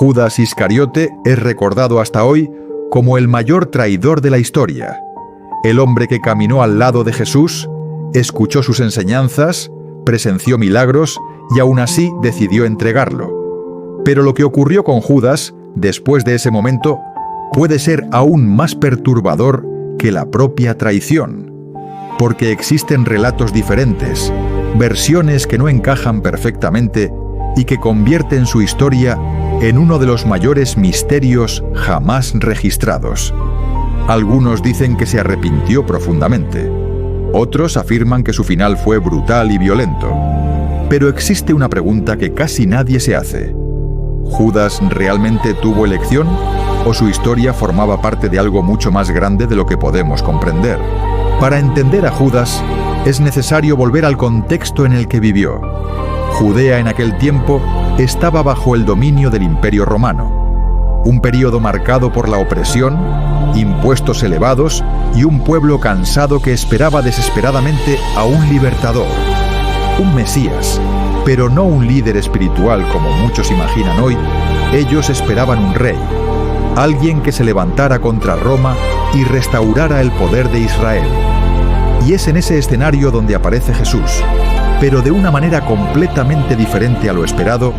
Judas Iscariote es recordado hasta hoy como el mayor traidor de la historia, el hombre que caminó al lado de Jesús, escuchó sus enseñanzas, presenció milagros y aún así decidió entregarlo. Pero lo que ocurrió con Judas, después de ese momento, puede ser aún más perturbador que la propia traición, porque existen relatos diferentes, versiones que no encajan perfectamente y que convierten su historia en uno de los mayores misterios jamás registrados. Algunos dicen que se arrepintió profundamente. Otros afirman que su final fue brutal y violento. Pero existe una pregunta que casi nadie se hace. ¿Judas realmente tuvo elección o su historia formaba parte de algo mucho más grande de lo que podemos comprender? Para entender a Judas, es necesario volver al contexto en el que vivió. Judea en aquel tiempo estaba bajo el dominio del Imperio Romano, un período marcado por la opresión, impuestos elevados y un pueblo cansado que esperaba desesperadamente a un libertador, un Mesías, pero no un líder espiritual como muchos imaginan hoy. Ellos esperaban un rey, alguien que se levantara contra Roma y restaurara el poder de Israel. Y es en ese escenario donde aparece Jesús, pero de una manera completamente diferente a lo esperado.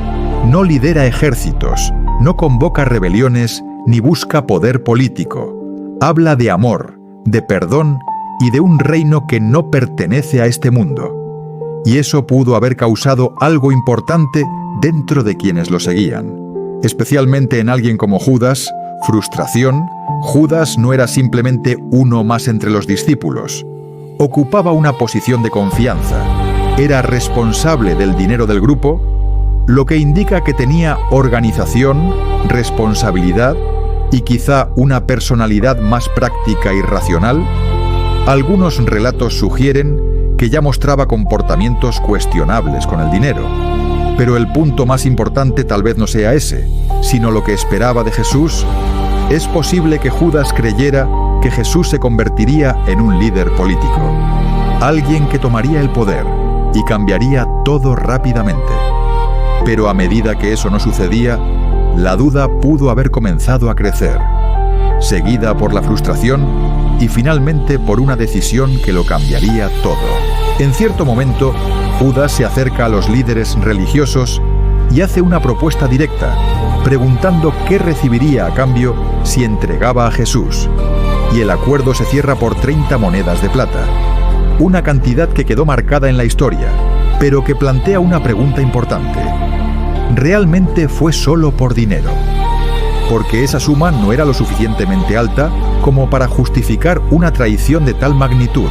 No lidera ejércitos, no convoca rebeliones ni busca poder político. Habla de amor, de perdón y de un reino que no pertenece a este mundo. Y eso pudo haber causado algo importante dentro de quienes lo seguían. Especialmente en alguien como Judas, frustración. Judas no era simplemente uno más entre los discípulos. Ocupaba una posición de confianza. Era responsable del dinero del grupo, lo que indica que tenía organización, responsabilidad y quizá una personalidad más práctica y racional. Algunos relatos sugieren que ya mostraba comportamientos cuestionables con el dinero. Pero el punto más importante tal vez no sea ese, sino lo que esperaba de Jesús. Es posible que Judas creyera que Jesús se convertiría en un líder político, alguien que tomaría el poder y cambiaría todo rápidamente. Pero a medida que eso no sucedía, la duda pudo haber comenzado a crecer, seguida por la frustración y finalmente por una decisión que lo cambiaría todo. En cierto momento, Judas se acerca a los líderes religiosos y hace una propuesta directa, preguntando qué recibiría a cambio si entregaba a Jesús. Y el acuerdo se cierra por 30 monedas de plata, una cantidad que quedó marcada en la historia, pero que plantea una pregunta importante. ¿Realmente fue solo por dinero? Porque esa suma no era lo suficientemente alta como para justificar una traición de tal magnitud,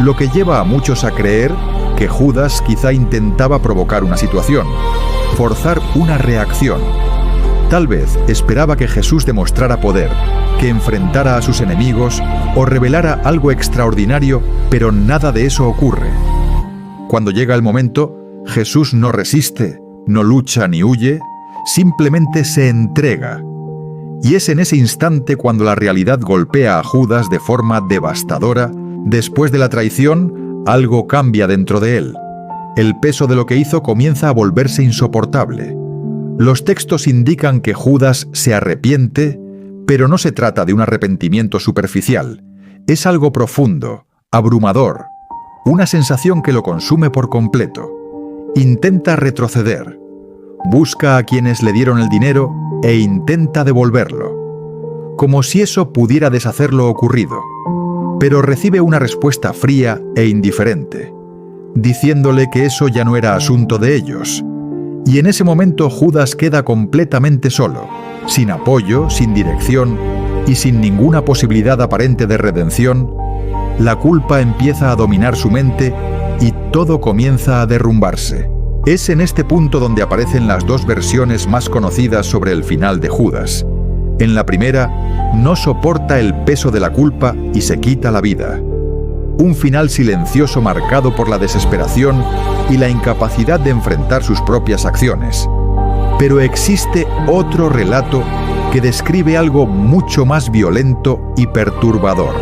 lo que lleva a muchos a creer que Judas quizá intentaba provocar una situación, forzar una reacción. Tal vez esperaba que Jesús demostrara poder, que enfrentara a sus enemigos o revelara algo extraordinario, pero nada de eso ocurre. Cuando llega el momento, Jesús no resiste, no lucha ni huye, simplemente se entrega. Y es en ese instante cuando la realidad golpea a Judas de forma devastadora. Después de la traición, algo cambia dentro de él. El peso de lo que hizo comienza a volverse insoportable. Los textos indican que Judas se arrepiente, pero no se trata de un arrepentimiento superficial. Es algo profundo, abrumador, una sensación que lo consume por completo. Intenta retroceder, busca a quienes le dieron el dinero e intenta devolverlo, como si eso pudiera deshacer lo ocurrido. Pero recibe una respuesta fría e indiferente, diciéndole que eso ya no era asunto de ellos. Y en ese momento Judas queda completamente solo, sin apoyo, sin dirección y sin ninguna posibilidad aparente de redención. La culpa empieza a dominar su mente y todo comienza a derrumbarse. Es en este punto donde aparecen las dos versiones más conocidas sobre el final de Judas. En la primera, no soporta el peso de la culpa y se quita la vida. Un final silencioso marcado por la desesperación y la incapacidad de enfrentar sus propias acciones. Pero existe otro relato que describe algo mucho más violento y perturbador.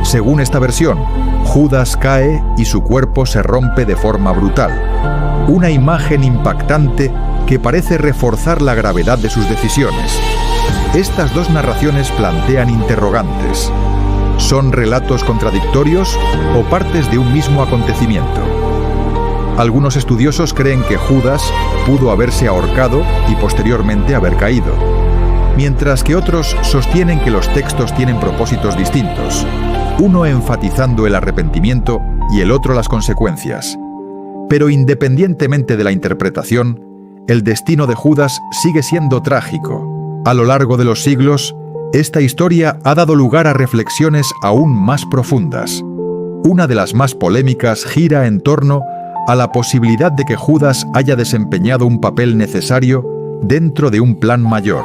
Según esta versión, Judas cae y su cuerpo se rompe de forma brutal. Una imagen impactante que parece reforzar la gravedad de sus decisiones. Estas dos narraciones plantean interrogantes. ¿Son relatos contradictorios o partes de un mismo acontecimiento? Algunos estudiosos creen que Judas pudo haberse ahorcado y posteriormente haber caído, mientras que otros sostienen que los textos tienen propósitos distintos, uno enfatizando el arrepentimiento y el otro las consecuencias. Pero independientemente de la interpretación, el destino de Judas sigue siendo trágico. A lo largo de los siglos, esta historia ha dado lugar a reflexiones aún más profundas. Una de las más polémicas gira en torno a la posibilidad de que Judas haya desempeñado un papel necesario dentro de un plan mayor,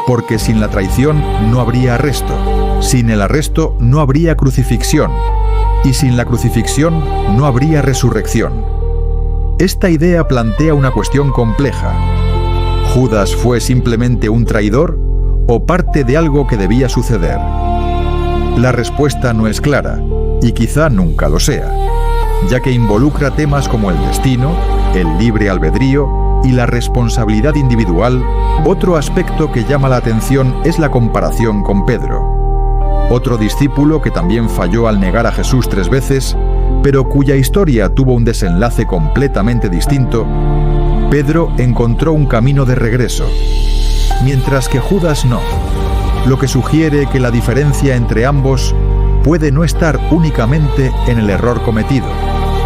porque sin la traición no habría arresto, sin el arresto no habría crucifixión, y sin la crucifixión no habría resurrección. Esta idea plantea una cuestión compleja. ¿Judas fue simplemente un traidor o parte de algo que debía suceder? La respuesta no es clara, y quizá nunca lo sea, ya que involucra temas como el destino, el libre albedrío y la responsabilidad individual. Otro aspecto que llama la atención es la comparación con Pedro, otro discípulo que también falló al negar a Jesús 3 veces, pero cuya historia tuvo un desenlace completamente distinto. Pedro encontró un camino de regreso, mientras que Judas no, lo que sugiere que la diferencia entre ambos puede no estar únicamente en el error cometido,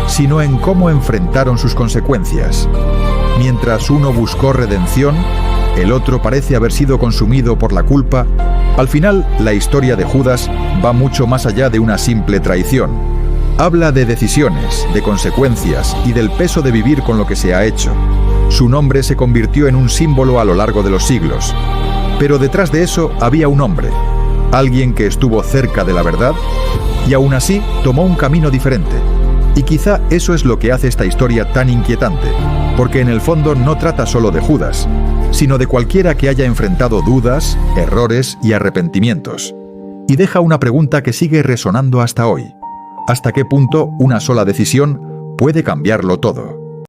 sino en cómo enfrentaron sus consecuencias. Mientras uno buscó redención, el otro parece haber sido consumido por la culpa. Al final, la historia de Judas va mucho más allá de una simple traición. Habla de decisiones, de consecuencias y del peso de vivir con lo que se ha hecho. Su nombre se convirtió en un símbolo a lo largo de los siglos. Pero detrás de eso había un hombre, alguien que estuvo cerca de la verdad y aún así tomó un camino diferente. Y quizá eso es lo que hace esta historia tan inquietante, porque en el fondo no trata solo de Judas, sino de cualquiera que haya enfrentado dudas, errores y arrepentimientos. Y deja una pregunta que sigue resonando hasta hoy. ¿Hasta qué punto una sola decisión puede cambiarlo todo?